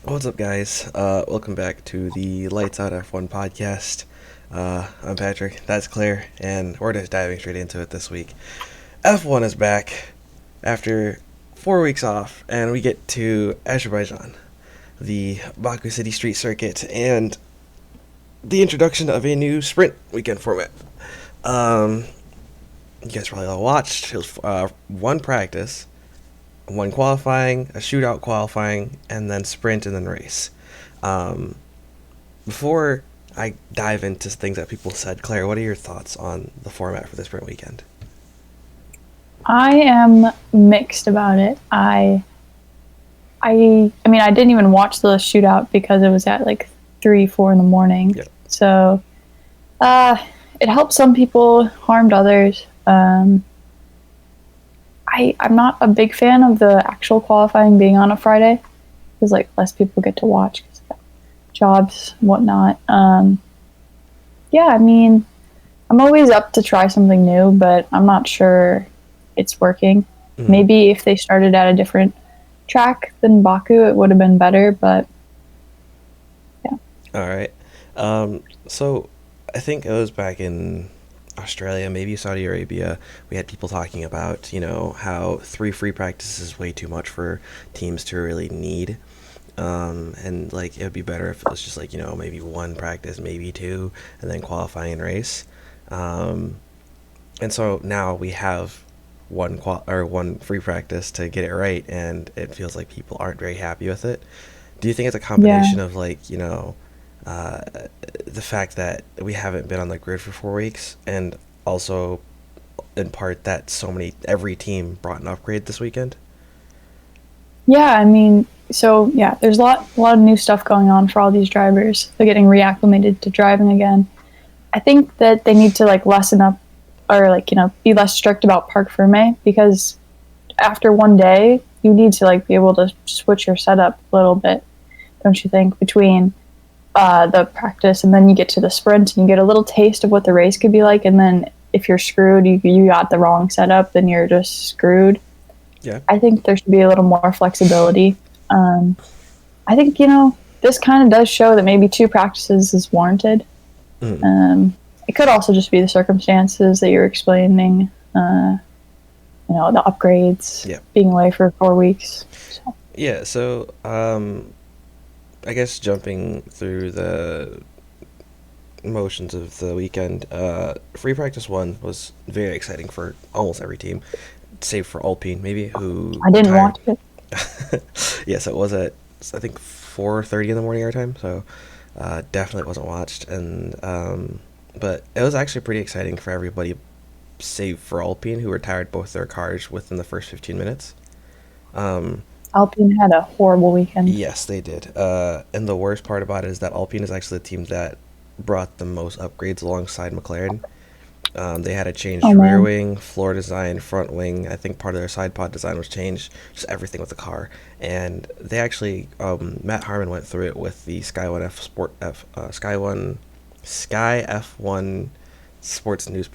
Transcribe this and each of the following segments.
What's up, guys? Welcome back to the Lights Out F1 podcast. I'm Patrick, that's Claire, and we're just diving straight into it this week. F1 is back after 4 weeks off, and we get to Azerbaijan, the Baku City Street Circuit, and the introduction of a new sprint weekend format. You guys probably all watched. It was one practice, one qualifying, a shootout qualifying, and then sprint and then race. Um, Before I dive into things that people said, Claire, what are your thoughts on the format for the sprint weekend? I am mixed about it. I mean, I didn't even watch the shootout because it was at like 3, 4 in the morning. Yep. So, uh, it helped some people, harmed others. I'm not a big fan of the actual qualifying being on a Friday because like less people get to watch because jobs and whatnot. Yeah, I mean, I'm always up to try something new, but I'm not sure it's working. Mm-hmm. Maybe if they started at a different track than Baku, it would have been better, but yeah. All right. So I think it was back in Australia, maybe Saudi Arabia. We had people talking about, how 3 free practices is way too much for teams to really need. And like it would be better if it was just like, maybe one practice, maybe two, and then qualifying and race. Um, and so now we have one free practice to get it right, and it feels like people aren't very happy with it. Do you think it's a Yeah. combination of like, uh, the fact that we haven't been on the grid for 4 weeks, and also in part that every team brought an upgrade this weekend? Yeah, I mean, so yeah, there's a lot of new stuff going on for all these drivers. They're getting reacclimated to driving again. I think that they need to like lessen up or like, be less strict about parc ferme because after one day, you need to like be able to switch your setup a little bit, don't you think, between the practice and then you get to the sprint and you get a little taste of what the race could be like, and then if you're screwed, you got the wrong setup, then you're just screwed. Yeah. I think there should be a little more flexibility. Um, I think this kind of does show that maybe 2 practices is warranted. Mm. It could also just be the circumstances that you're explaining. The upgrades, Yeah. being away for 4 weeks. So, Yeah, so I guess jumping through the motions of the weekend, free practice one was very exciting for almost every team, save for Alpine maybe, who I didn't tired. watch it. Yes, it was at I think 4:30 in the morning our time, so definitely wasn't watched, and but it was actually pretty exciting for everybody, save for Alpine, who retired both their cars within the first 15 minutes. Um, Alpine had a horrible weekend. Yes, they did. And the worst part about it is that Alpine is actually the team that brought the most upgrades alongside McLaren. They had a Oh changed rear man. wing, floor design, front wing. I think part of their side pod design was changed. Just everything with the car. And they actually, Matt Harmon went through it with the Sky One F Sport F Sky F1 Sports News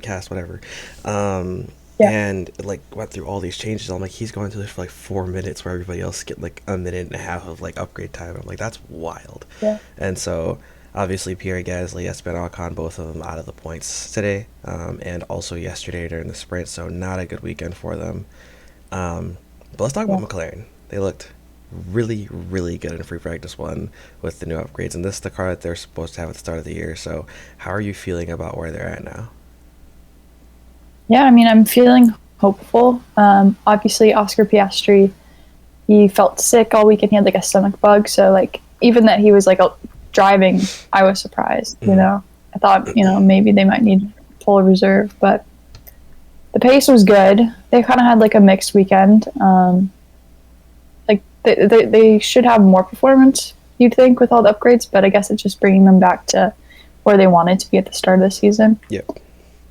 cast, whatever. Yeah. And like went through all these changes. I'm like, he's going through this for like 4 minutes, where everybody else get like a minute and a half of like upgrade time. I'm like, that's wild. Yeah. And so obviously Pierre Gasly, Esteban Ocon, both of them out of the points today, and also yesterday during the sprint. So not a good weekend for them. But let's talk about Yeah. McLaren. They looked really, really good in free practice one with the new upgrades, and this is the car that they're supposed to have at the start of the year. So how are you feeling about where they're at now? Yeah, I mean, I'm feeling hopeful. Obviously, Oscar Piastri, he felt sick all weekend. He had like a stomach bug. So, like, even that he was like driving, I was surprised. Mhm. I thought, maybe they might need full reserve, but the pace was good. They kind of had like a mixed weekend. Like, they should have more performance, you'd think, with all the upgrades, but I guess it's just bringing them back to where they wanted to be at the start of the season. Yep.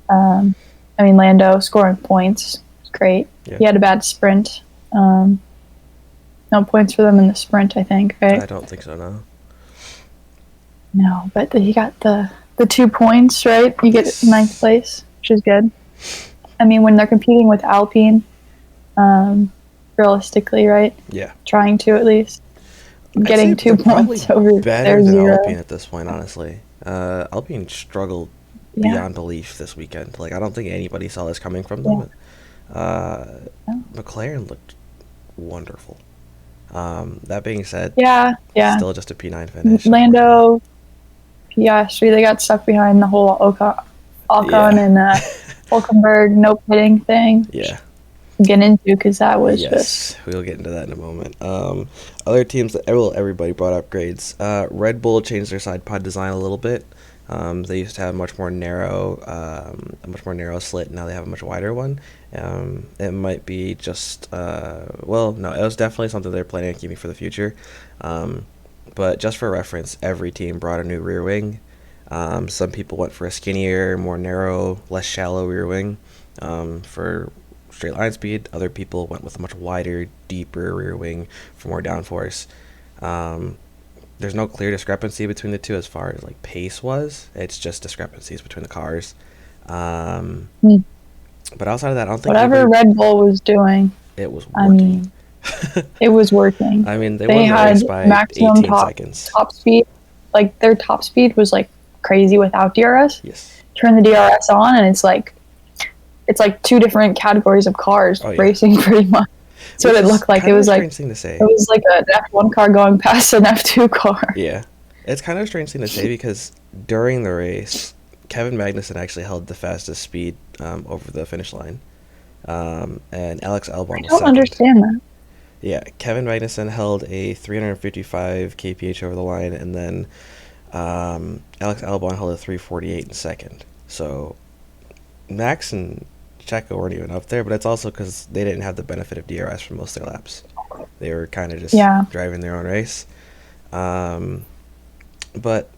Um, I mean, Lando scoring points was great. Yeah. He had a bad sprint. No points for them in the sprint, I think, I right? don't think so, no. No, but he got the 2 points, right? You get Yes. ninth place, which is good. I mean, when they're competing with Alpine, um, realistically, right? Yeah. Trying to at least. I'd say getting they're two probably points over better their than zero. Alpine at this point, honestly. Alpine struggled Yeah, beyond belief this weekend. Like, I don't think anybody saw this coming from yeah, them. Uh, yeah, McLaren looked wonderful. That being said, yeah, yeah. still just a P9 finish, unfortunately. Lando, Piastri, they got stuck behind the whole Ocon Yeah. and Hulkenberg no pitting thing. Yeah. Get into because that was just Yes, we'll get into that in a moment. Other teams that well, everybody brought upgrades. Red Bull changed their side pod design a little bit. They used to have a much more narrow slit. Now they have a much wider one. It might be just well, no, it was definitely something they're planning on keeping for the future. Um, but just for reference, every team brought a new rear wing. Some people went for a skinnier, more narrow, less shallow rear wing for straight line speed. Other people went with a much wider, deeper rear wing for more downforce. Um, there's no clear discrepancy between the two as far as like pace was. It's just discrepancies between the cars. Um, hmm, but outside of that, I don't think whatever anybody. Red Bull was doing. It was I working. mean, it was working. I mean, they They won the had race by maximum 18 seconds. top speed. Like their top speed was like crazy without DRS. Yes. Turn the DRS on, and it's like two different categories of cars Oh yeah. racing pretty much. That's what Which it is looked like. kind of a strange thing to It say. was like an F1 car going past an F2 car. Yeah. It's kind of a strange thing to say because during the race, Kevin Magnussen actually held the fastest speed over the finish line. And Alex I Albon was don't second. understand that. Yeah, Kevin Magnussen held a 355 kph over the line, and then Alex Albon held a 348 in second. So Max and Checo weren't even up there, but it's also because they didn't have the benefit of DRS for most of their laps. They were kind of just Yeah, driving their own race. Um, but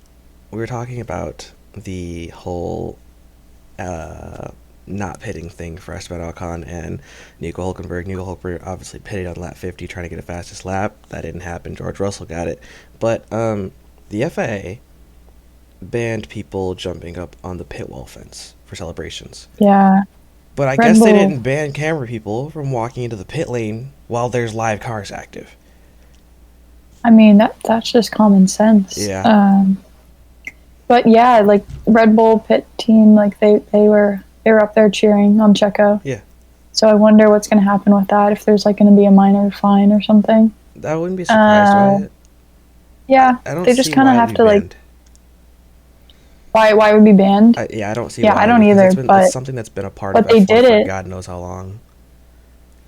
we were talking about the whole uh, not pitting thing for Esteban Ocon and Nico Hulkenberg. Nico Hulkenberg obviously pitted on lap 50 trying to get a fastest lap. That didn't happen. George Russell got it. But the FIA banned people jumping up on the pit wall fence for celebrations. yeah. But I Red guess they Bull. didn't ban camera people from walking into the pit lane while there's live cars active. I mean that's just common sense. Yeah. But yeah, like Red Bull pit team, like they were up there cheering on Checo. Yeah. So I wonder what's going to happen with that. If there's like going to be a minor fine or something. I wouldn't be surprised by it. Yeah, I don't they just see kind of why have it'd to be like banned. why it would be banned. Yeah, I don't see Yeah, why I don't because either. it's something that's been a part of But they F1 did for it. God knows how long.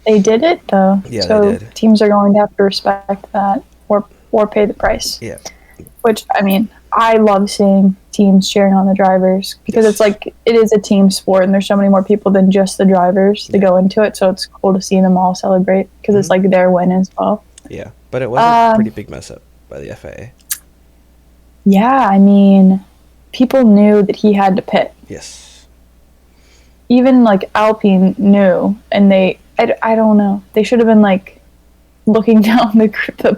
They did it though. Yeah, they So did. teams are going to have to respect that or pay the price. Yeah. Which I mean, I love seeing teams cheering on the drivers because Yes. it's like it is a team sport and there's so many more people than just the drivers to Yeah. go into it. So it's cool to see them all celebrate because it's Mhm. like their win as well. Yeah, but it was a pretty big mess up by the FIA. Yeah, I mean, people knew that he had to pit. Yes. Even like Alpine knew, and I don't know. They should have been like looking down the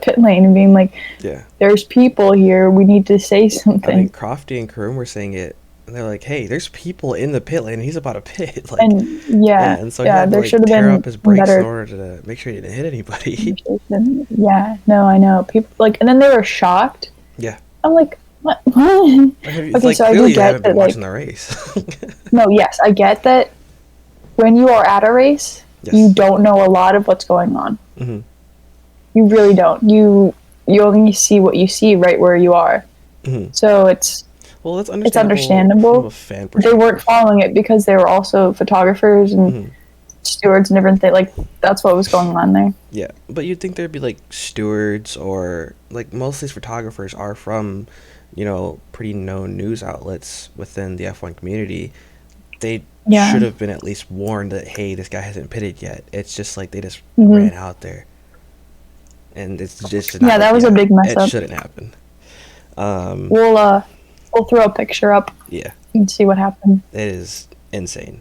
pit lane and being like, Yeah. "There's people here. We need to say I something." mean, Crofty and Karoom were saying it, and they're like, "Hey, there's people in the pit lane. And he's about to pit." Like, And yeah, yeah, and so he yeah, had to there like should have tear been up his brakes in better order to make sure he didn't hit anybody. conversation. Yeah, no, I know. People like, and then they were shocked. Yeah. I'm like, what? It's Okay, like so I clearly do you haven't get that. been Like, watching the race. no, yes, I get that. When you are at a race, Yes. you don't know a lot of what's going on. Hmm. You really don't. You only see what you see right where you are. Hmm. So it's Well, that's understandable. from a fan They perspective. weren't following it because they were also photographers and Mhm. stewards and different things. Like that's what was going on there. Yeah, but you'd think there'd be like stewards or like most of these photographers are from, pretty known news outlets within the F1 community. They Yeah. should have been at least warned that hey, this guy hasn't pitted yet. It's just like they just Mhm. ran out there, and it's just Yeah, that was a big mess it up. shouldn't happen. Um, We'll throw a picture up yeah, and see what happened. it is insane.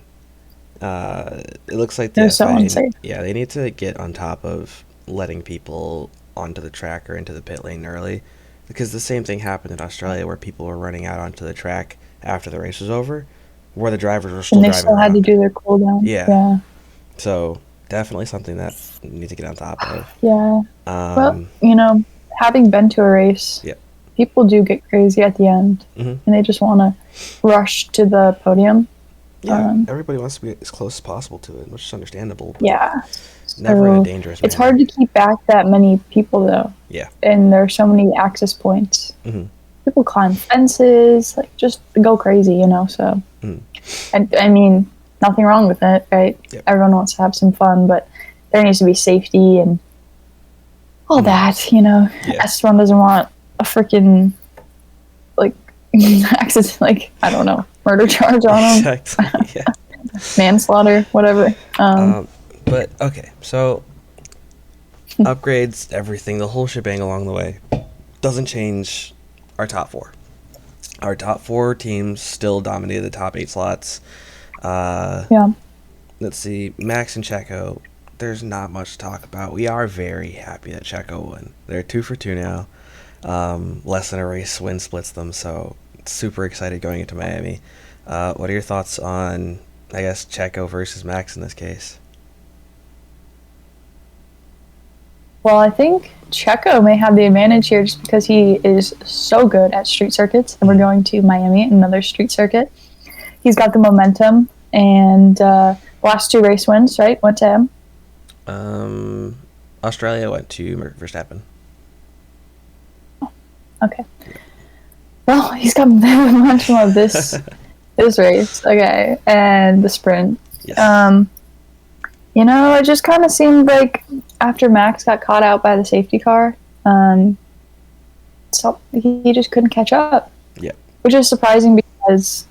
It looks like It the was so FIA, insane. yeah, they need to get on top of letting people onto the track or into the pit lane early, because the same thing happened in Australia where people were running out onto the track after the race was over, where the drivers were still And they driving still had to around. do their cool down. Yeah. Yeah. So definitely something that we need to get on top of. Yeah. Well, Um, having been to a race, Yeah. people do get crazy at the end, Mm-hmm. and they just want to rush to the podium. Yeah, everybody wants to be as close as possible to it, which is understandable, but Yeah, never in a so dangerous it's hard manner. to keep back that many people though, Yeah. and there are so many access points. Mm-hmm. People climb fences, like just go crazy, you know. So, Mm-hmm. I mean, nothing wrong with it, right? Yep. Everyone wants to have some fun, but there needs to be safety and all that, you know. Yeah. S1 doesn't want a freaking like accident, like I don't know, murder charge on them, Exactly. Yeah. manslaughter, whatever. But okay, so upgrades, everything, the whole shebang along the way doesn't change our top four. Our top four teams still dominated the top 8 slots. Yeah, Let's see, Max and Checo. There's not much to talk about. We are very happy that Checo won. They're 2 for 2 now. Less than a race win splits them, so super excited going into Miami. What are your thoughts on, I guess, Checo versus Max in this case? well, I think Checo may have the advantage here just because he is so good at street circuits, and we're going to Miami, another street circuit. He's got the momentum, and last 2 race wins, right, went to him. Australia went to Verstappen. Okay. Well, he's got momentum of this race, okay, and the sprint. Yes. You know, it just kind of seemed like after Max got caught out by the safety car, so he just couldn't catch up. Yeah. Which is surprising because,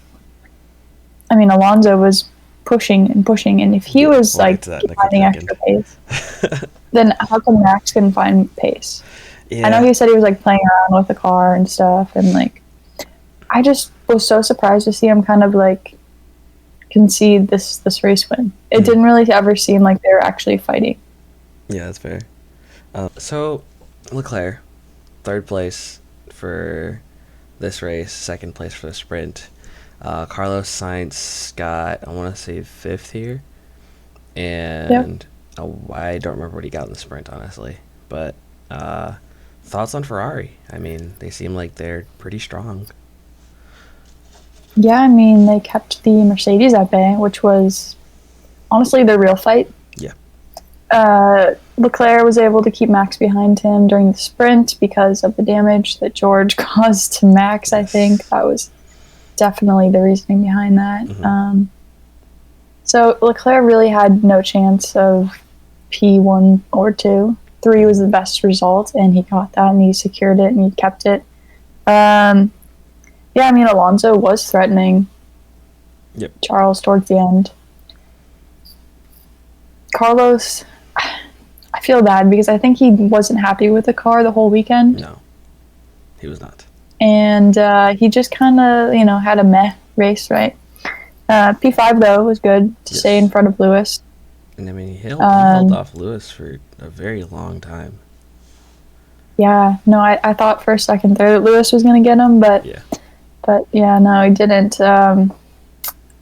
I mean, Alonso was pushing, and if he was we'll like get to that in a quick finding second. extra pace, then how come Max couldn't find pace? Yeah. I know he said he was like playing around with the car and stuff, and like, I just was so surprised to see him kind of like concede this race win. It didn't really ever seem like they were actually fighting. Yeah, that's fair. So, Leclerc, 3rd place for this race, 2nd place for the sprint. Carlos Sainz got, I want to say, 5th here. And I don't remember what he got in the sprint, honestly. But thoughts on Ferrari? I mean, they seem like they're pretty strong. Yeah, I mean, they kept the Mercedes at bay, which was honestly their real fight. Yeah. Leclerc was able to keep Max behind him during the sprint because of the damage that George caused to Max, I think. That was definitely the reasoning behind that. Mm-hmm. So Leclerc really had no chance of P1 or 2. 3 was the best result, and he got that, and he secured it, and he kept it. Yeah, I mean, Alonso was threatening Charles towards the end. Carlos, I feel bad because I think he wasn't happy with the car the whole weekend. No, he was not. And he just kind of, you know, had a meh race, right? P5, though, was good to stay in front of Lewis. And I mean, he held off Lewis for a very long time. Yeah, no, I thought for a second there that Lewis was going to get him, but yeah, no, he didn't.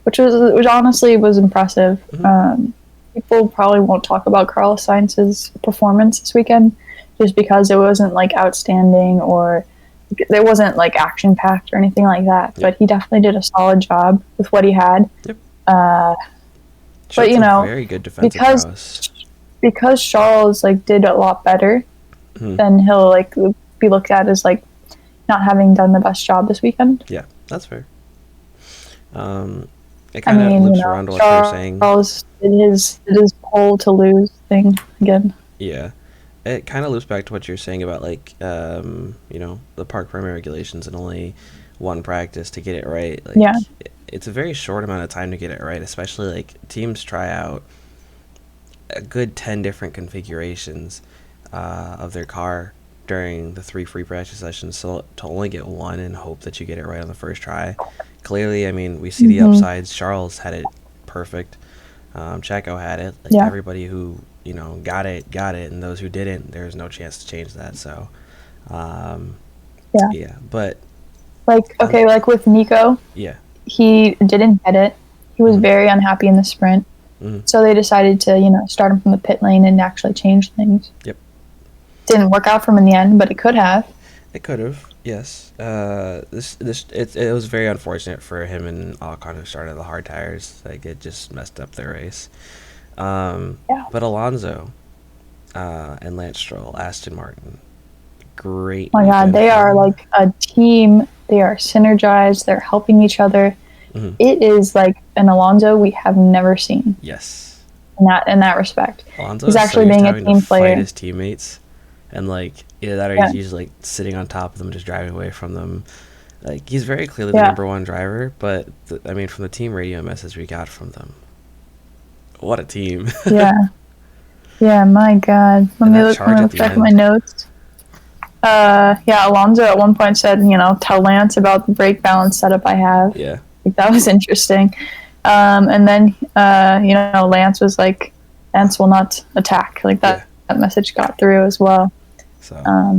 Which honestly was impressive. Mm-hmm. People probably won't talk about Carlos Sainz's performance this weekend just because it wasn't like outstanding or there wasn't like action packed or anything like that. But he definitely did a solid job with what he had. But you know, very good defensive because Charles like did a lot better, then he'll like be looked at as like not having done the best job this weekend. Yeah, that's fair. It kind of loops around to what you're saying. Charles did his pole to lose thing again. Yeah, it kind of loops back to what you're saying about like you know, the park permit regulations and only one practice to get it right. Like, it's a very short amount of time to get it right, especially like teams try out a good 10 different configurations of their car during the 3 free practice sessions, so to only get one and hope that you get it right on the first try. Clearly, I mean, we see the upsides. Charles had it perfect. Checo had it. Like everybody who, you know, got it, and those who didn't, there's no chance to change that. So, but like like with Nico, he didn't get it. He was very unhappy in the sprint, so they decided to, you know, start him from the pit lane and actually change things. Yep. Didn't work out for him in the end, but it could have. It could have, yes. It was very unfortunate for him and Ocon who started the hard tires. Like it just messed up their race. Yeah. But Alonso and Lance Stroll, Aston Martin, great Oh my God, weekend they for are them. like a team. They are synergized. They're helping each other. Hmm. It is like an Alonso we have never seen Yes, in that respect. Alonso He's is so actually used to being a having to team fight player. his teammates, and like either that or Yeah, he's usually like sitting on top of them, just driving away from them. Like he's very clearly the yeah, number one driver, but I mean, from the team radio message we got from them, what a team! yeah, yeah. My God, let And me that look. Let charge me at look the back at my end, notes. Yeah, Alonso at one point said, tell Lance about the brake balance setup I have. yeah, Like that was interesting. And then, Lance was like, Lance will not attack. Like yeah. that message got through as well. So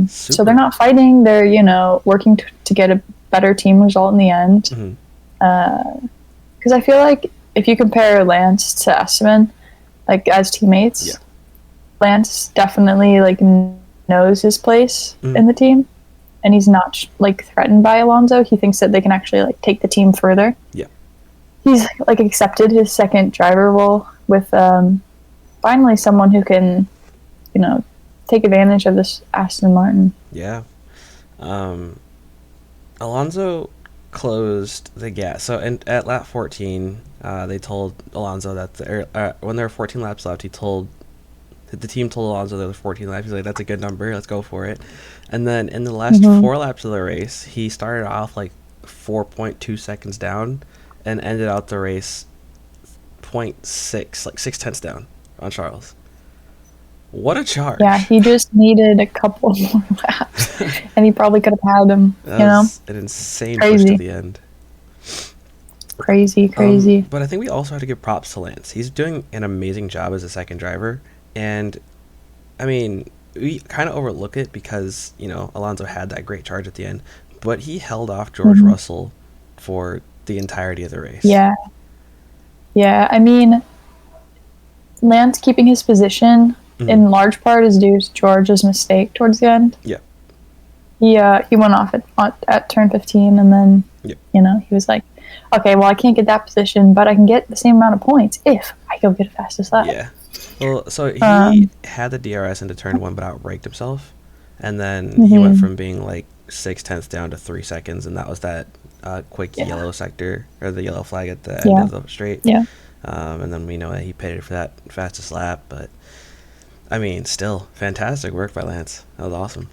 So they're super. not fighting. They're, working to get a better team result in the end. Hmm. Because I feel like if you compare Lance to Esteban, like as Yeah. teammates, Lance definitely like knows his place Hmm. in the team, and he's not like threatened by Alonso. He thinks that they can actually like take the team further. Yeah. He's like accepted his second driver role with finally someone who can, you know, take advantage of this Aston Martin. Yeah. Um, Alonso closed the gap. So at lap 14, they told Alonso that when there were 14 laps left, the team told Alonso there were 14 laps. He's like, "That's a good number. Let's go for it." And then in the last Mm-hmm. 4 laps of the race, he started off like 4.2 seconds down, and ended out the race point 0.6, like 6 tenths down on Charles. What a Yeah, charge! he just needed a couple more laps, and he probably could have had them. That You know, was an insane push to crazy, the end. crazy, crazy. But I think we also have to give props to Lance. He's doing an amazing job as a second driver, and I mean, we kind of overlook it because Alonso had that great charge at the end, but he held off George Mm-hmm. Russell for the entirety of the race. Yeah, yeah. I mean, Lance keeping his position Hmm. in large part is due to George's mistake towards the end. Yeah. He went off at turn 15, and then Yeah. he was like, okay, well I can't get that position, but I can get the same amount of points if I go get a fastest lap. Yeah. Well, so he Um, had the DRS into turn one, but outbraked himself, and then he went mhm. from being like 6 tenths down to 3 seconds, and that was that quick Yeah, yellow sector or the yellow flag at the end yeah, of the straight. yeah. And then we know that he pitted for that fastest lap, but I mean, still fantastic work by Lance. That was awesome.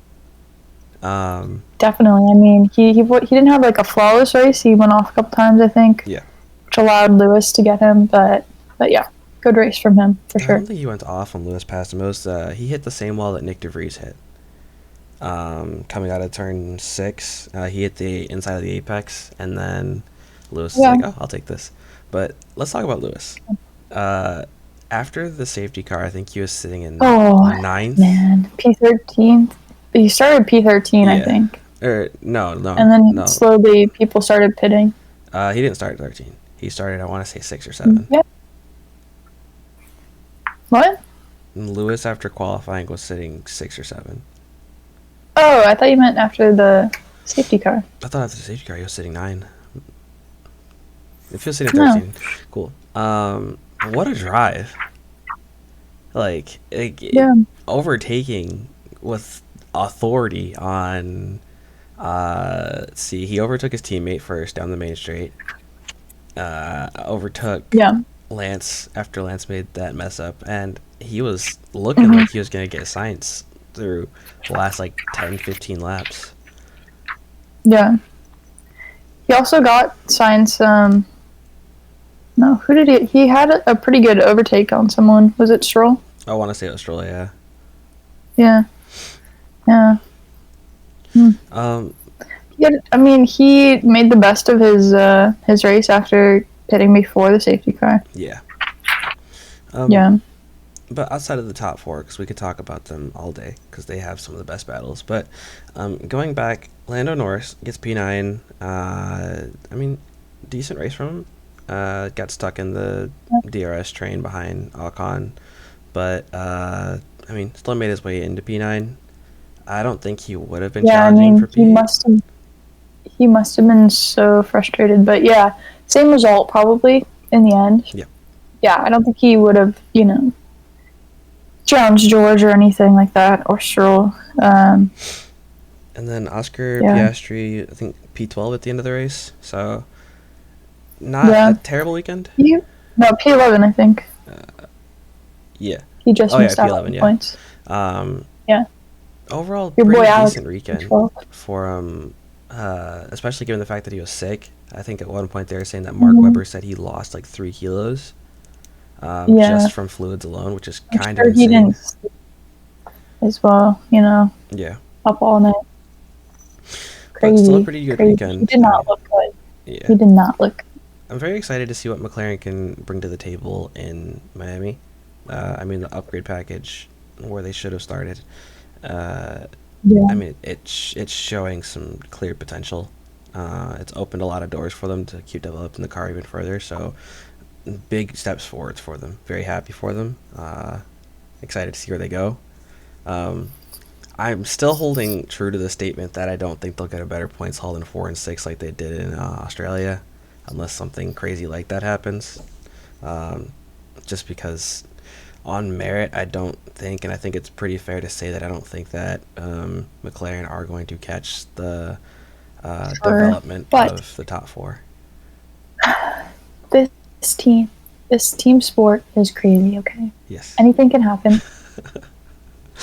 Um, Definitely. I mean, he didn't have like a flawless race. He went off a couple times, I think, yeah, which allowed Lewis to get him. But yeah, good race from him for I don't sure. think he went off when Lewis passed him. It was, he hit the same wall that Nick DeVries hit. Coming out of turn six, he hit the inside of the apex, and then Lewis is Yeah. like, "Oh, I'll take this." But let's talk about Lewis. Uh, After the safety car, I think he was sitting in Oh ninth. man, P13. He started P13, I Yeah, think, or no, no, and then no. slowly people started pitting. He didn't start at 13. He started, I want to say, 6 or 7. Yeah. What? And Lewis, after qualifying, was sitting 6 or 7. Oh, I thought you meant after the safety car. I thought after the safety car, he was sitting 9. If he was sitting No. 13, cool. What a drive! Like, Yeah. overtaking with authority on. Let's see, he overtook his teammate first down the main straight. Overtook Yeah. Lance after Lance made that mess up, and he was looking like he was gonna get science through the last like 10, 15 laps. Yeah. He also got signs. No, who did he? He had a pretty good overtake on someone. Was it Stroll? I want to say Australia. Yeah. Yeah. Um, Yeah. I mean, he made the best of his race after pitting before the safety car. yeah. Yeah. But outside of the top four, because we could talk about them all day, because they have some of the best battles. But going back, Lando Norris gets P9. I mean, decent race from him. Got stuck in the DRS train behind Ocon, but I mean, still made his way into P9. I don't think he would have been Yeah, I challenging for mean, Pete. he must have been so frustrated. But yeah, same result probably in the end. Yeah. Yeah, I don't think he would have, challenged George or anything like that, or Stroll. And then Oscar Yeah, Piastri, I think P12 at the end of the race. So not a yeah. terrible weekend. No, P11, I think. Yeah. He just Oh yeah, missed out on P11. the Yeah. points. Um, Yeah, Overall, your boy pretty Alex decent weekend P12. for especially given the fact that he was sick. I think at one point they were saying that Mark Mm-hmm. Webber said he lost like 3 kilos, Yeah, just from fluids alone, which is I'm kind of sure he insane. didn't sleep as well. Yeah, Up all night. but still a Crazy, pretty good crazy. He weekend. did I not mean, look good. yeah, He did not look. I'm very excited to see what McLaren can bring to the table in Miami. I mean, the upgrade package where they should have started. Uh, I Yeah, mean, it's showing some clear potential. It's opened a lot of doors for them to keep developing the car even further. So big steps forwards for them. Very happy for them. Excited to see where they go. Um, I'm still holding true to the statement that I don't think they'll get a better points haul than 4 and 6 like they did in Australia, unless something crazy like that happens. Um, just because on merit, I don't think, and I think it's pretty fair to say that I don't think that McLaren are going to catch the sure. development But of the top four. this team, this team sport is crazy. Okay, Yes. anything can happen.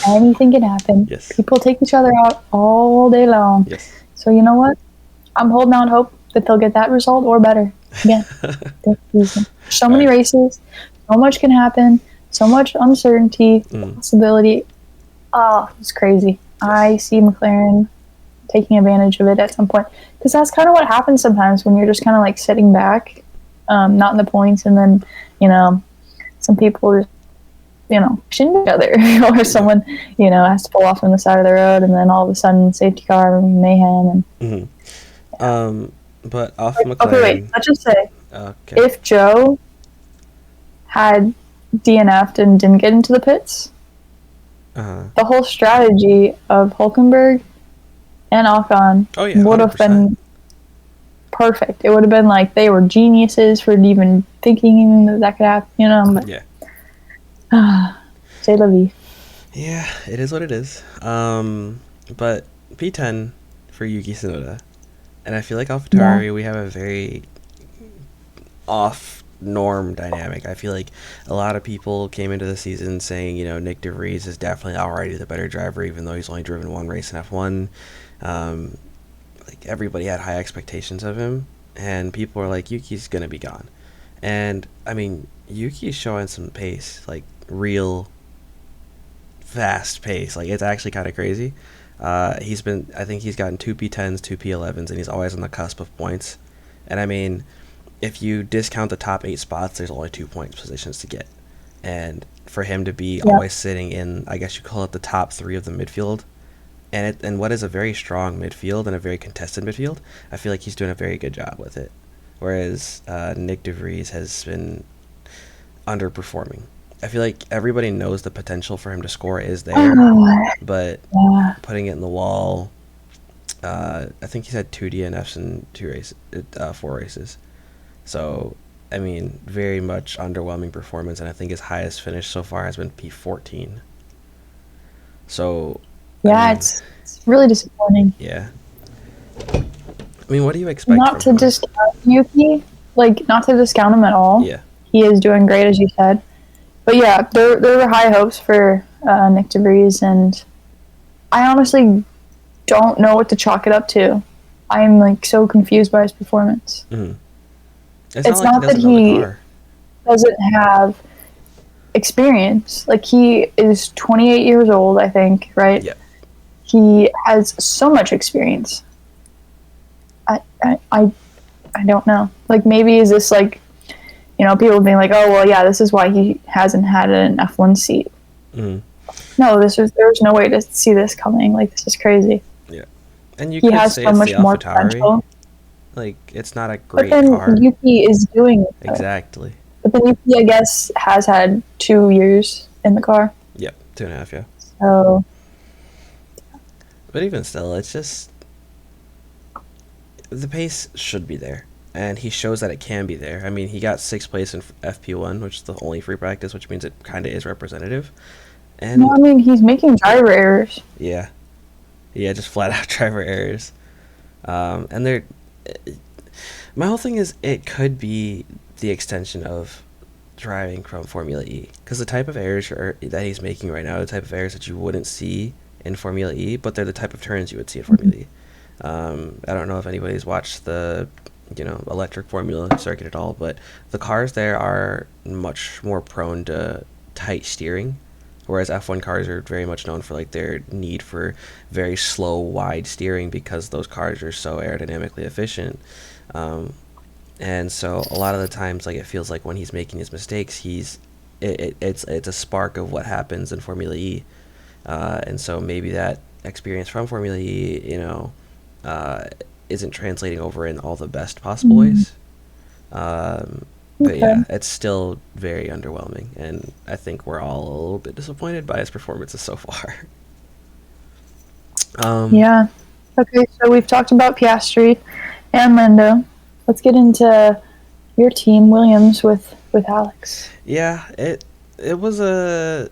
Anything can happen. Yes. People take each other out all day long. Yes. So you know what? I'm holding out hope that they'll get that result or better again this season. So All many right. races, so much can happen, so much uncertainty, Mm. possibility. Oh, it's crazy. Yes. I see McLaren taking advantage of it at some point because that's kind of what happens sometimes when you're just kind of like sitting back, not in the points, and then you know some people just pushing each other, or Yep. someone has to pull off on the side of the road, and then all of a sudden safety car mayhem and But off okay, wait. McLaren. Let's just say Okay. if Joe had DNF'd and didn't get into the pits, Uh. the whole strategy of Hulkenberg and Ocon Oh yeah, would hundred have percent. been perfect. It would have been like they were geniuses for even thinking that could happen, Yeah. But c'est la vie. Yeah, it is what it is. But P10 for Yuki Tsunoda, and I feel like Yeah. AlphaTauri we have a very off norm dynamic. I feel like a lot of people came into the season saying, Nick DeVries is definitely already the better driver, even though he's only driven one race in F1. Um, like everybody had high expectations of him, and people were like, Yuki's gonna be gone. And I mean, Yuki's showing some pace, like real fast pace. Like it's actually kind of crazy. I think he's gotten two P10s, two P11s, and he's always on the cusp of points. And I mean, if you discount the top 8 spots, there's only 2 points positions to get. And for him to be Yeah. always sitting in, I guess you call it the top three of the midfield, and what is a very strong midfield and a very contested midfield, I feel like he's doing a very good job with it. Whereas Nick DeVries has been underperforming. I feel like everybody knows the potential for him to score is there, Oh, but yeah. putting it in the wall. I think he's had two DNFs in 4 races. So, I mean, very much underwhelming performance, and I think his highest finish so far has been P14. So, I Yeah, mean, it's really disappointing. yeah. I mean, what do you expect Not from to him? discount Yuki, like not to discount him at all. Yeah. He is doing great, as you said. But yeah, there were high hopes for Nick DeVries, and I honestly don't know what to chalk it up to. I am like so confused by his performance. Mm-hmm. It's not It's like he not that doesn't know the he car. doesn't have experience. Like he is 28 years old, I think, right? Yep. He has so much experience. I don't know. Like maybe is this like people being like, oh well, yeah, this is why he hasn't had an F1 seat. Mm-hmm. No, there's no way to see this coming. Like this is crazy. Yeah. And you He could has say so it's the much more AlphaTauri. potential. Like, it's not a But great then car. Yuki is doing it. Though. Exactly. But then Yuki, I guess, has had 2 years in the car. Yep. 2.5, yeah. So But even still, it's just the pace should be there, and he shows that it can be there. I mean, he got sixth place in FP1, which is the only free practice, which means it kind of is representative. No, I And mean he's making driver errors. yeah, yeah, just flat out driver errors. And they're my whole thing is it could be the extension of driving from Formula E, because the type of errors that he's making right now are the type of errors that you wouldn't see in Formula E, but they're the type of turns you would see in Formula E. I don't know if anybody's watched the electric Formula circuit at all, but the cars there are much more prone to tight steering, whereas F1 cars are very much known for like their need for very slow, wide steering because those cars are so aerodynamically efficient. Um, and so a lot of the times, like it feels like when he's making his mistakes, it's a spark of what happens in Formula E, and so maybe that experience from Formula E, uh, isn't translating over in all the best possible Mm, ways. But okay. yeah, it's still very underwhelming, and I think we're all a little bit disappointed by his performances so far. um, Yeah. Okay, so we've talked about Piastri and Lando. Let's get into your team, Williams, with Alex. yeah, it was a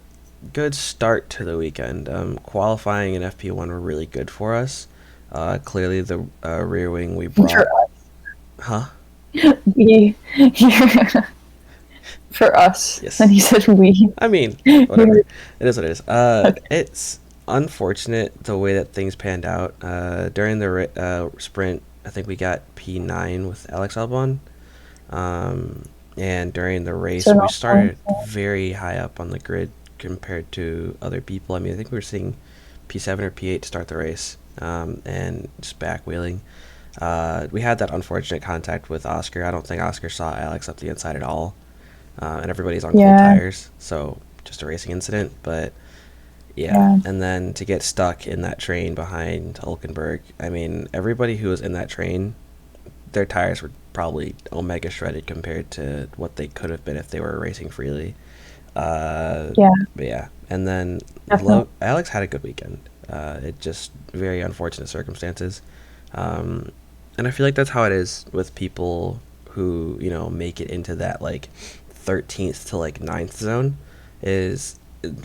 good start to the weekend. Qualifying and FP1 were really good for us. Clearly, the rear wing we brought, For huh? we, for us. Yes. Then he said we. I mean, whatever. You're- It is what it is. okay. It's unfortunate the way that things panned out. During the sprint, I think we got P9 with Alex Albon. And during the race, So we not fun. started very high up on the grid compared to other people. I mean, I think we were seeing P7 or P8 to start the race, and just back wheeling. We had that unfortunate contact with Oscar. I don't think Oscar saw Alex up the inside at all, and everybody's on cold Yeah, tires, so just a racing incident. But yeah, yeah, and then to get stuck in that train behind Hulkenberg, I mean, everybody who was in that train, their tires were probably omega shredded compared to what they could have been if they were racing freely. Uh, yeah, but yeah, and then definitely. Alex had a good weekend. It just very unfortunate circumstances, um, and I feel like that's how it is with people who make it into that like 13th to like ninth zone. Is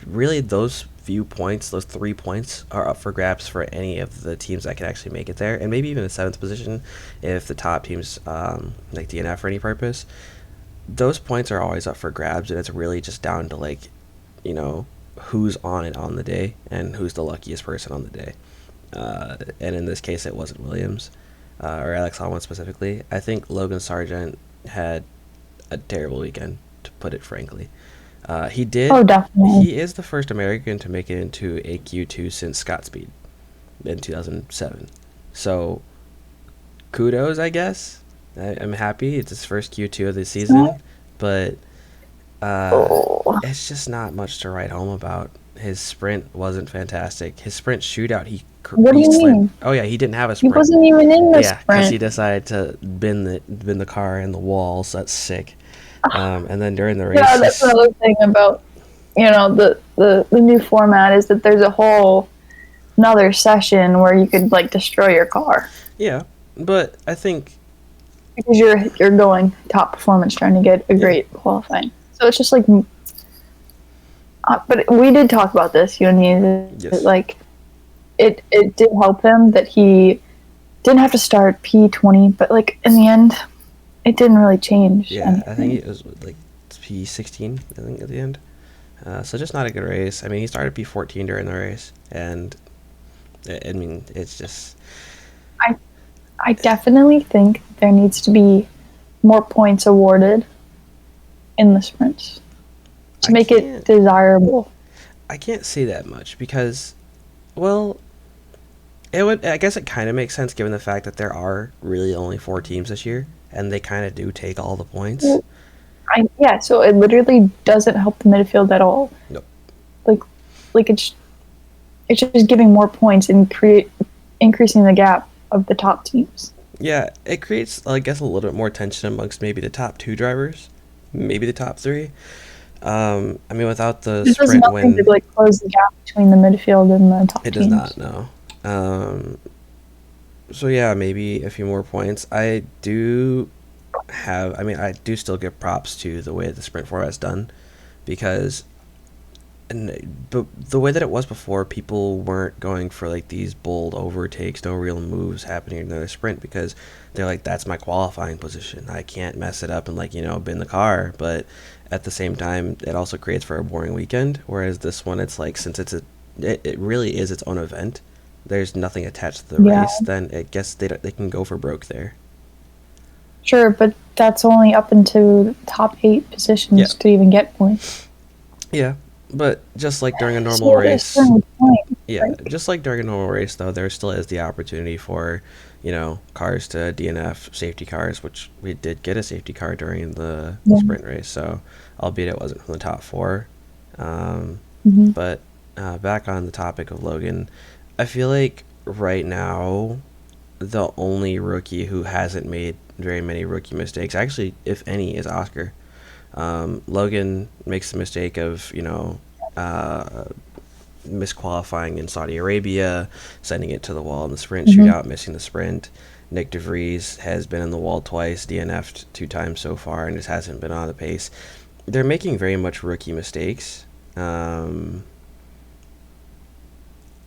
really those few points, those 3 points, are up for grabs for any of the teams that can actually make it there, and maybe even a seventh position if the top teams like DNF for any purpose. Those points are always up for grabs, and it's really just down to like you know who's on it on the day and who's the luckiest person on the day. And in this case, it wasn't Williams or Alex Albon specifically. I think Logan Sargent had a terrible weekend, to put it frankly. He did. Oh, definitely. He is the first American to make it into a Q2 since Scott Speed in 2007. So kudos, I guess. I'm happy. It's his first Q2 of the season, but uh, Oh, it's just not much to write home about. His sprint wasn't fantastic. His sprint shootout, what do he you slid. mean? Oh yeah, he didn't have a He sprint. wasn't even in the Yeah, because he sprint. decided to bend the car in the wall. So that's sick. And then during the race, Yeah, that's another thing about the new format is that there's a whole another session where you could like destroy your car yeah, but I think because you're going top performance trying to get a yeah, great qualifying. So it's just like, but we did talk about this. You and me, yes, like it did help him that he didn't have to start P20, but like in the end, it didn't really change yeah. I think anything. it was like P16. I think at the end. So just not a good race. I mean, he started P14 during the race, and I mean, it's just I I definitely think there needs to be more points awarded in the sprints to I make it can't desirable. I can't say that much because, well, it would. I guess it kind of makes sense given the fact that there are really only four teams this year, and they kind of do take all the points. Well, yeah, so it literally doesn't help the midfield at all. Nope. Like it's just giving more points and increasing the gap of the top teams. Yeah, it creates, I guess, a little bit more tension amongst maybe the top two drivers, maybe the top three. I mean, without the It does sprint nothing to win, like close the gap between the midfield and the top it does teams. not. No, Um, so yeah, maybe a few more points. I mean, I do still give props to the way the sprint format's done because but the way that it was before, people weren't going for like these bold overtakes, no real moves happening in the sprint because they're like, that's my qualifying position. I can't mess it up and like bin the car. But at the same time, it also creates for a boring weekend. Whereas this one, it's like since it really is its own event. There's nothing attached to the Yeah, race. Then I guess they can go for broke there. sure, but that's only up into top 8 Yeah, positions to even get points. yeah. But just like during a normal So at a race, certain point, yeah, like, just like during a normal race, though, there still is the opportunity for, cars to DNF safety cars, which we did get a safety car during the yeah. sprint race. So, albeit it wasn't from the top four. Um, Hmm. but back on the topic of Logan, I feel like right now, the only rookie who hasn't made very many rookie mistakes, actually, if any, is Oscar. Logan makes the mistake of, uh, misqualifying in Saudi Arabia, sending it to the wall in the sprint Hmm. shootout, missing the sprint. Nick DeVries has been in the wall twice, DNF'd 2 times so far, and just hasn't been on the pace. They're making very much rookie mistakes. Um,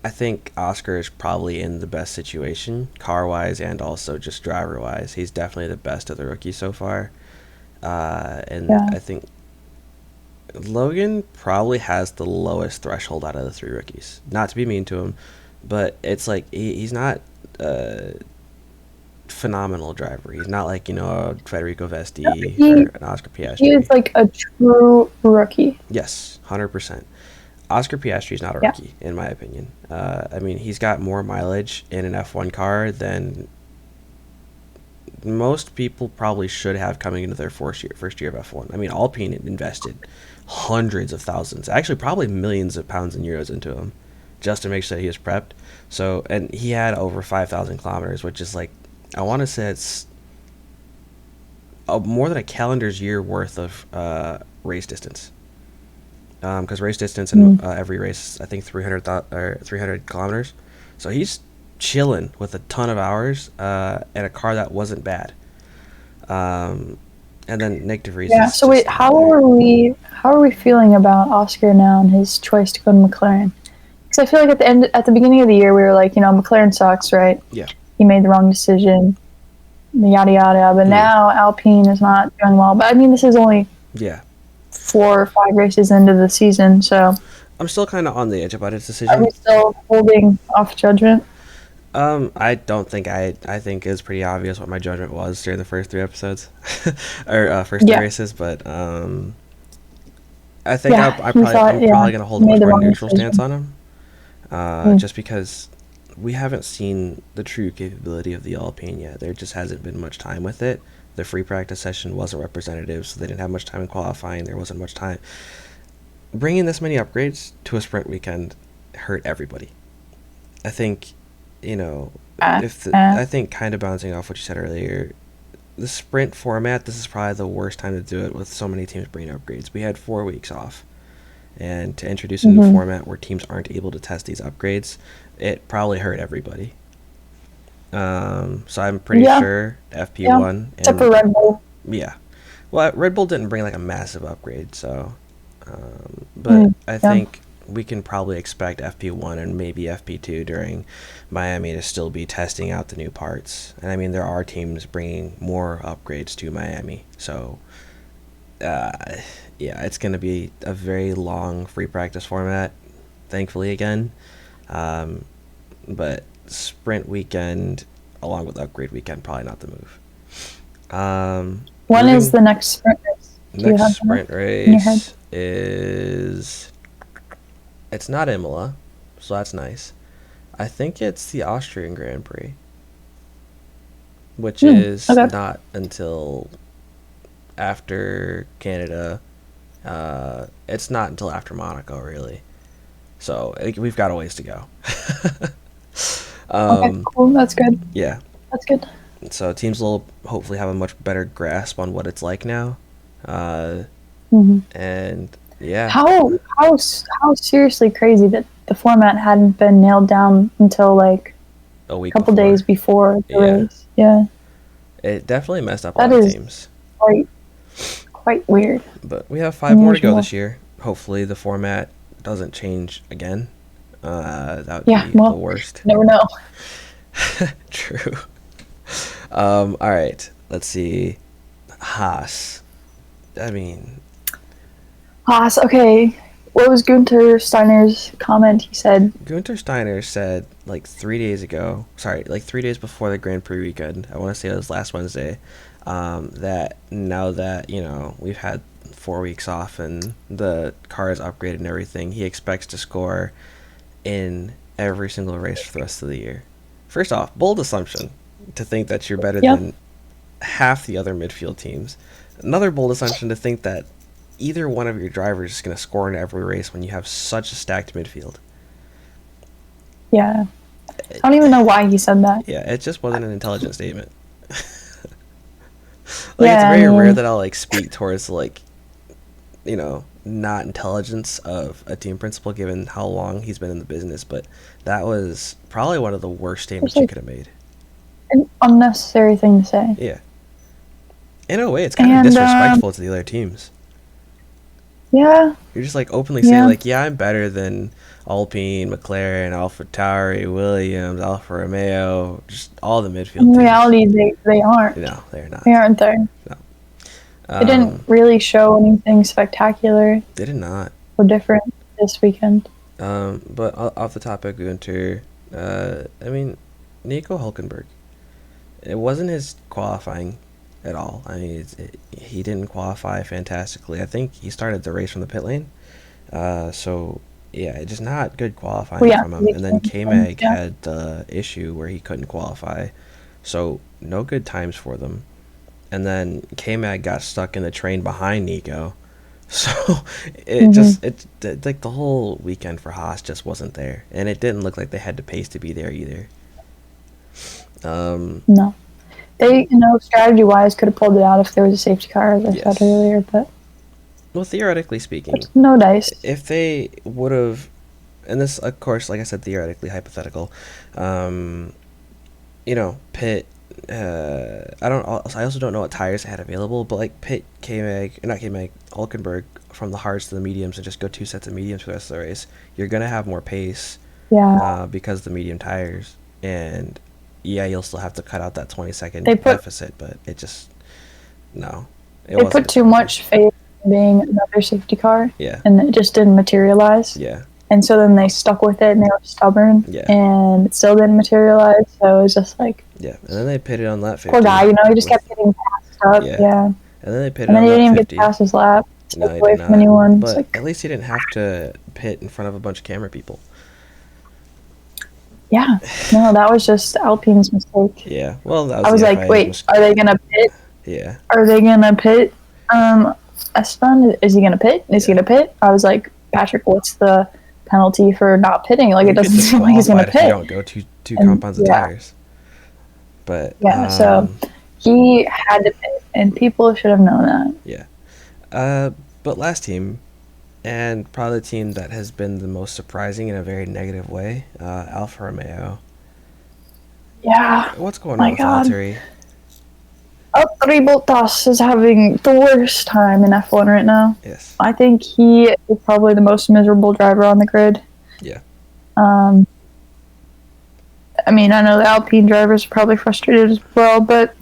I think Oscar is probably in the best situation, car wise and also just driver wise. He's definitely the best of the rookies so far. And Yeah. I think Logan probably has the lowest threshold out of the three rookies. Not to be mean to him, but it's like he's not a phenomenal driver. He's not like a Federico Vesti He or an Oscar he is Piastri. like a true rookie. Yes, 100%. Oscar Piastri is not a Yeah. rookie in my opinion. I mean, he's got more mileage in an F1 car than most people probably should have coming into their first year of F1. I mean, Alpine invested hundreds of thousands, actually probably millions of pounds and euros into him, just to make sure he was prepped. So, and he had over 5,000 kilometers, which is like, I want to say it's more than a calendar's year worth of race distance. Because race distance in Mm. every race, I think 300 kilometers. So he's chilling with a ton of hours and a car that wasn't bad. Um, and then Nick DeVries Yeah. is So wait, just another. how are we feeling about Oscar now and his choice to go to McLaren? Because I feel like at the beginning of the year, we were like, McLaren sucks, right? Yeah. He made the wrong decision, yada yada. But Mm, now Alpine is not doing well. But I mean, this is only yeah. 4 or 5 races into the season, so I'm still kind of on the edge about his are we decision. still holding off judgment? I don't think I think it's pretty obvious what my judgment was during the first three episodes, or first three Yeah, races. But I think yeah. You I'm thought, yeah, probably gonna hold he a made much the more wrong neutral stance decision. on him, Mm. just because we haven't seen the true capability of the Alpine yet. There just hasn't been much time with it. The free practice session wasn't representative, so they didn't have much time in qualifying. There wasn't much time. Bringing this many upgrades to a sprint weekend hurt everybody. I think, you know, Uh, if the, uh, I think kind of bouncing off what you said earlier, the sprint format, this is probably the worst time to do it with so many teams bringing upgrades. We had 4 weeks off, and to introduce a new mm-hmm. format where teams aren't able to test these upgrades, it probably hurt everybody. So I'm pretty Yeah, sure yeah. FP1 Except for and Red Bull. yeah, well, Red Bull didn't bring like a massive upgrade, so but Mm, I yeah. think we can probably expect FP1 and maybe FP2 during Miami to still be testing out the new parts. And I mean, there are teams bringing more upgrades to Miami, so uh, yeah, it's going to be a very long free practice format, thankfully again. Um, but sprint weekend along with upgrade weekend probably not the move. When is Moving the next sprint race? Do you next have that sprint in your head? race is it's not Imola, so that's nice. I think it's the Austrian Grand Prix, which Mm, is okay. not until after Canada. It's not until after Monaco, really. So we've got a ways to go. Okay, um, cool. That's good. yeah. That's good. So teams will hopefully have a much better grasp on what it's like now. Uh, Hmm. and yeah, How seriously crazy that the format hadn't been nailed down until like a a week couple days before. before the Yeah, race. Yeah, it definitely messed up a that lot of is teams. quite quite weird, But we have 5 more to go unusual. this year. Hopefully, the format doesn't change again. That would Yeah, be the well, worst. never know. True. All right. Let's see. Haas. I mean, Haas, okay. What was Gunther Steiner's comment? He said, Gunter Steiner said like 3 days ago, sorry, like 3 days before the Grand Prix weekend, I want to say it was last Wednesday, that now that, we've had 4 weeks off and the car is upgraded and everything, he expects to score in every single race for the rest of the year. First off, bold assumption to think that you're better "Yep, than half the other midfield teams. Another bold assumption to think that either one of your drivers is going to score in every race when you have such a stacked midfield. yeah." I don't even know why he said that. Yeah, it just wasn't an intelligent statement. Like, it's Yeah, I very rare mean, that I'll like speak towards like, not intelligence of a team principal given how long he's been in the business, but that was probably one of the worst it's statements you like could have made. an unnecessary thing to say. Yeah. In a way, it's kind of And disrespectful to the other teams. yeah, You're just like openly saying yeah. like, yeah, I'm better than Alpine, McLaren, Alpha Tauri, Williams, Alfa Romeo, just all the midfield In teams. reality, they aren't. No, they're They not. aren't there. No. They didn't really show anything spectacular They did not. or different this weekend. But off the topic, Gunter, I mean, Nico Hulkenberg. It wasn't his qualifying at all. I mean, he didn't qualify fantastically. I think he started the race from the pit lane. So yeah, just not good Well, qualifying yeah, from him. And then K Mag yeah. had the issue where he couldn't qualify, so no good times for them. And then K Mag got stuck in the train behind Nico, so Hmm. like the whole weekend for Haas just wasn't there, and it didn't look like they had the pace to be there either. Um, No, they strategy wise could have pulled it out if there was a safety car, as I said yes. earlier. Well, theoretically speaking, But no dice. if they would have, and this, of course, like I said, theoretically hypothetical, um, pit. I don't. I also don't know what tires they had available, but like pit K Mag, not K Mag, Hulkenberg from the hards to the mediums, and just go 2 sets of mediums for the rest of the race. You're gonna have more pace, Yeah, because of the medium tires, and yeah, you'll still have to cut out that 20-second they put deficit, but it just no, it they wasn't put good too strategy. much faith in being another safety car, Yeah, and it just didn't materialize. yeah, And so then they stuck with it, and they were stubborn, yeah. and it still didn't materialize. So it was just like, Yeah, and then they pitted on lap poor guy, 50 he just kept with getting passed up. yeah, Yeah, and then they pitted and then on he didn't lap even get 50. past his lap, take No, he did away from not. anyone. It's But like, at least he didn't have to pit in front of a bunch of camera people. yeah, no, that was just Alpine's mistake. Yeah, well, that I was was the like, FIA's wait, mistake. are they gonna pit? Yeah, Are they gonna pit? Esteban, is he gonna pit? Is he yeah. gonna pit? I was like, Patrick, what's the penalty for not pitting? Like, it You get doesn't seem like he's gonna disqualified if you pit. don't go two And compounds of yeah, tires. But yeah. So he had to pit, and people should have known that. yeah. Uh, but last team, and probably the team that has been the most surprising in a very negative way, Alfa Romeo. Yeah, What's going on my with God. Valtteri? Valtteri Bottas is having the worst time in F1 right now. Yes. I think he is probably the most miserable driver on the grid. Yeah. Um, I mean, I know the Alpine drivers are probably frustrated as well, but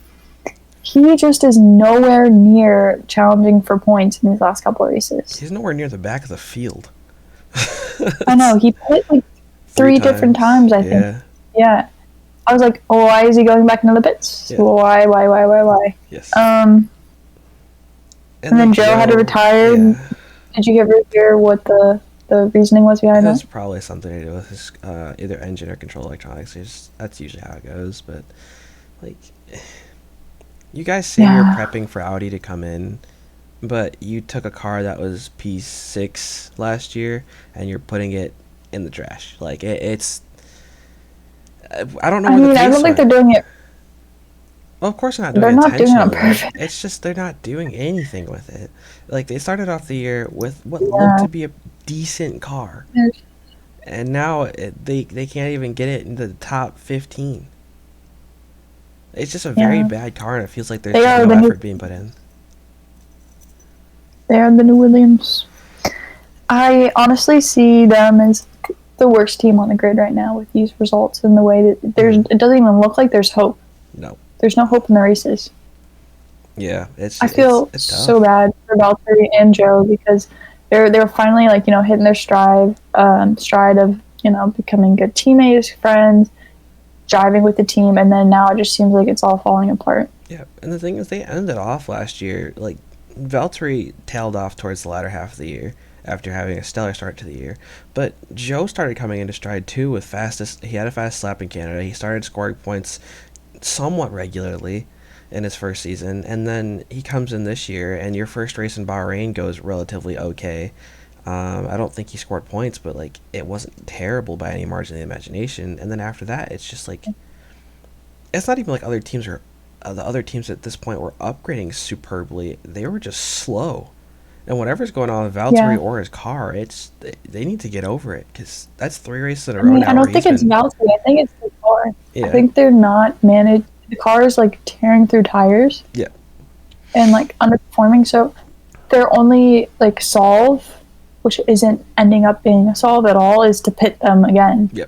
he just is nowhere near challenging for points in these last couple of races. He's nowhere near the back of the field. I know, he pit like Three three different times, I think. Yeah. Yeah. I was like, oh, why is he going back into the pits? Yeah. Why? Yes. And then like Joe had to retire. Yeah. Did you ever hear what the reasoning was behind That's that? probably something to do with his either engine or control electronics. That's usually how it goes. But like, you guys say you're Yeah. prepping for Audi to come in, but you took a car that was P6 last year and you're putting it in the trash. Like it's. I don't know I where the mean, I pace don't think went. they're doing it. Well, of course they're not doing They're it not doing it on intentionally. purpose. It's just they're not doing anything with it. Like they started off the year with what looked Yeah. to be a decent car, and now they can't even get it into the top 15. It's just a very Yeah, bad car, and it feels like there's they just are no the new effort being put in. they are the new Williams. I honestly see them as the worst team on the grid right now with these results and the way that Hmm. it doesn't even look like there's hope. No. There's no hope in the races. Yeah, it's I it's feel it's so tough. bad for Valtteri and Joe because they're finally like hitting their stride of becoming good teammates, friends, driving with the team, and then now it just seems like it's all falling apart. Yeah, and the thing is, they ended off last year like Valtteri tailed off towards the latter half of the year after having a stellar start to the year, but Joe started coming into stride too with fastest. He had a fast lap in Canada. He started scoring points somewhat regularly in his first season, and then he comes in this year, and your first race in Bahrain goes relatively okay. I don't think he scored points, but like it wasn't terrible by any margin of the imagination. And then after that, it's just like it's not even like the other teams at this point were upgrading superbly. They were just slow. And whatever's going on with Yeah, Valtteri or his car, they need to get over it because that's 3 races in a I row mean, I now where don't he's think it's been. Valtteri. I think it's the car. I Yeah, think they're not managed. The car is like tearing through tires yeah, and like underperforming. So their only like solve, which isn't ending up being a solve at all, is to pit them again yeah,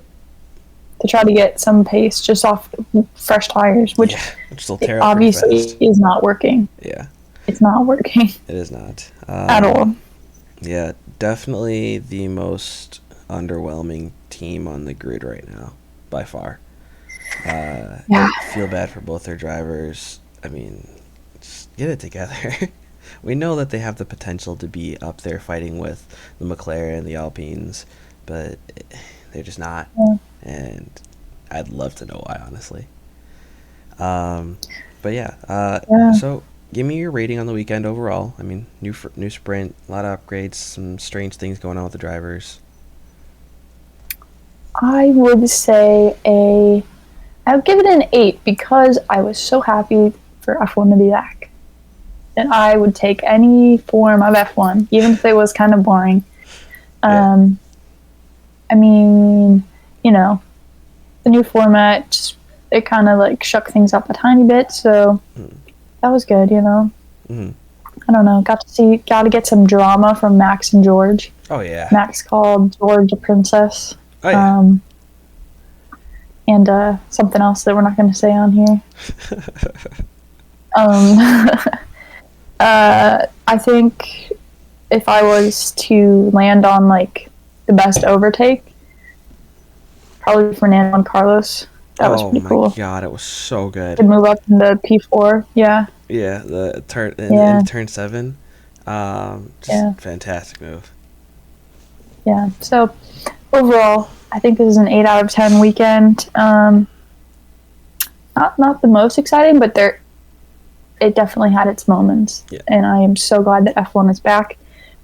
to try to get some pace just off fresh tires, which yeah. Which will tear up pretty obviously fast. is not working. Yeah, It's not working it is not. at all. Yeah, definitely the most underwhelming team on the grid right now, by far. Yeah, Feel bad for both their drivers. I mean, just get it together. We know that they have the potential to be up there fighting with the McLaren and the Alpines, but they're just not. yeah, And I'd love to know why, honestly. Um, but yeah, yeah. so give me your rating on the weekend overall. I mean, new sprint, a lot of upgrades, some strange things going on with the drivers. I would say I would give it an 8 because I was so happy for F1 to be back. And I would take any form of F1, even if it was kind of boring. Yeah. Um, I mean, you know, the new format just it kind of like shook things up a tiny bit, so Mm. that was good. Mm-hmm. I don't know, got to get some drama from Max and George. Oh yeah. Max called George a princess. Oh yeah. Um, and something else that we're not going to say on here. Um, I think if I was to land on like the best overtake, probably Fernando and Carlos. That was Oh pretty my cool. god, it was so good. Could move up into P4. Yeah, Yeah, the turn in yeah, turn 7, just yeah, fantastic move. yeah. So overall, I think this is an 8 out of 10 weekend. Not the most exciting, but it definitely had its moments, Yeah. and I am so glad that F1 is back.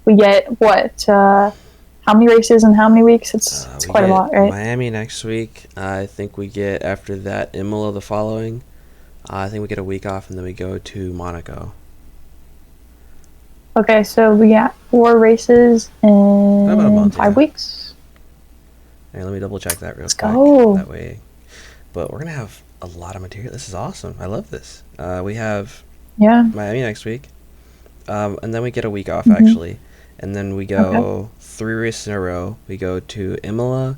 We get what? How many races in how many weeks? It's We quite a get lot, right? Miami next week. I think we get after that Imola the following. I think we get a week off and then we go to Monaco. Okay, so we got 4 races About a in month, yeah. 5 weeks. Hey, let me double check that real Let's quick. go. That way, but we're gonna have a lot of material. This is awesome. I love this. We have Yeah. Miami next week, and then we get a week off Hmm. actually, and then we Okay. go 3 races in a row. We go to Imola,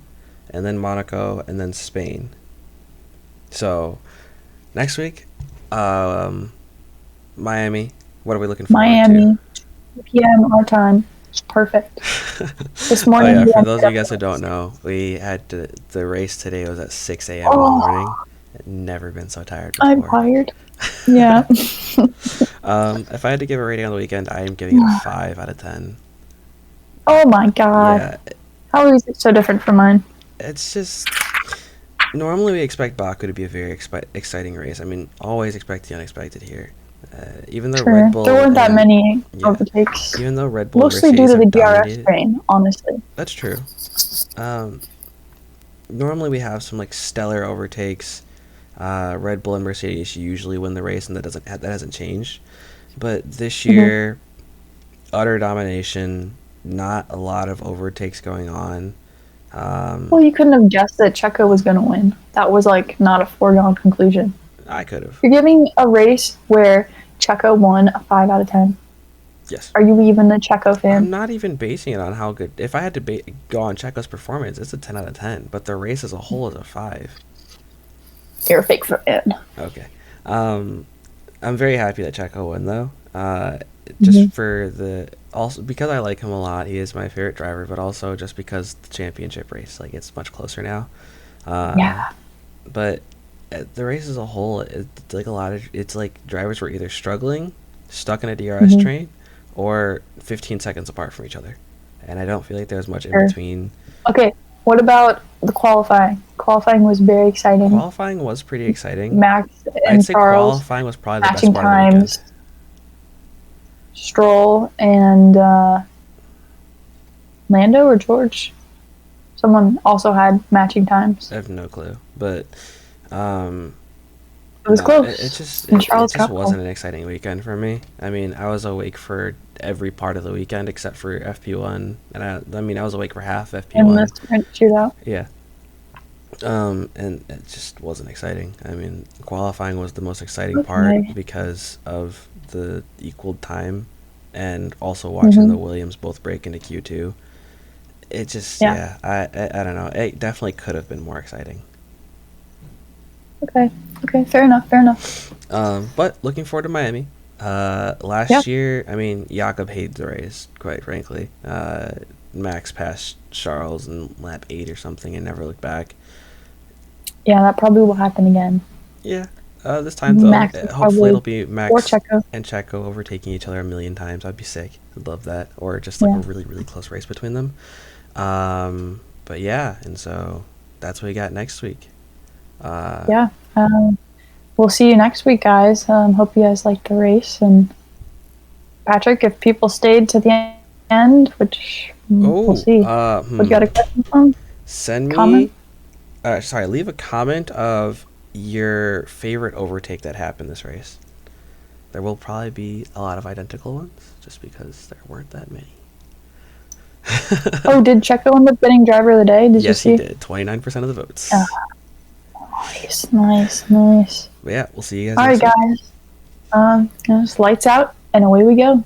and then Monaco, and then Spain. So next week, um, Miami. What are we looking forward to? Miami, 2 p.m. our time. It's perfect. This Oh morning yeah, we for those ended of up. you guys who don't know, we had the race today was at 6 a.m. in the morning. Oh, I'd never been so tired I'm before. tired. Yeah. If I had to give a rating on the weekend, I am giving it a 5 out of 10. Oh my god. Yeah, How is it so different from mine? it's just normally we expect Baku to be a very exciting race. I mean, always expect the unexpected here. Even though Red Sure. There Bull weren't that and many yeah, overtakes. even though Red Bull and Mostly due Mercedes to the have DRS dominated, strain, honestly. that's true. Um, Normally we have some like stellar overtakes. Red Bull and Mercedes usually win the race, and that hasn't changed. But this Hmm. year, utter domination. Not a lot of overtakes going on. Um, Well, you couldn't have guessed that Checo was going to win. That was like not a foregone conclusion. I could have. You're giving a race where Checo won a 5 out of 10. Yes. Are you even a Checo I'm fan? not even basing it on how good. If I had to go on Checo's performance, it's a 10 out of 10. But the race as a whole is a 5. You're a fake fan. Okay. Um, I'm very happy that Checo won though. Just Mm-hmm. for the also because I like him a lot. He is my favorite driver, but also just because the championship race, like it's much closer now. Uh, Yeah. but the race as a whole, it's like a lot of it's like drivers were either struggling, stuck in a DRS Mm-hmm. train, or 15 seconds apart from each other, and I don't feel like there's much in Sure. between. Okay. What about the qualifying? Qualifying was very exciting. Qualifying was pretty exciting. Max I'd and say Charles qualifying was probably the best matching part of the weekend. times. Stroll and Lando or George. Someone also had matching times. I have no clue, but um, It was no, close. And it Charles just got wasn't pole. an exciting weekend for me. I mean, I was awake for every part of the weekend except for FP1, and I mean, I was awake for half And the FP1. sprint shootout. Yeah, and it just wasn't exciting. I mean, qualifying was the most exciting part Okay. because of the equal time, and also watching Mm-hmm. the Williams both break into Q2. It just, Yeah. yeah, I don't know. It definitely could have been more exciting. Okay. Okay. Fair enough. Fair enough. But looking forward to Miami. Yeah. Last year, I mean, Jakob hated the race, quite frankly. Max passed Charles in lap 8 or something and never looked back. Yeah. That probably will happen again. Yeah, this time, though, Max will hopefully probably it'll be or Max Checo. and Checo overtaking each other a million times. I'd be sick. I'd love that. Or just like a Yeah. really, really close race between them. But yeah, and so that's what we got next week. Uh, Yeah. We'll see you next week, guys. Hope you guys liked the race. And Patrick, if people stayed to the end, which we'll oh, see. What you got a question from? send Comment? me sorry, leave a comment of your favorite overtake that happened this race. There will probably be a lot of identical ones, just because there weren't that many. Oh, did Checo end up getting driver of the day? Did you Yes, he see? did. 29% of the votes. Ah, nice, nice, nice. But yeah, we'll see you guys All right, next week. guys. Just lights out and away we go.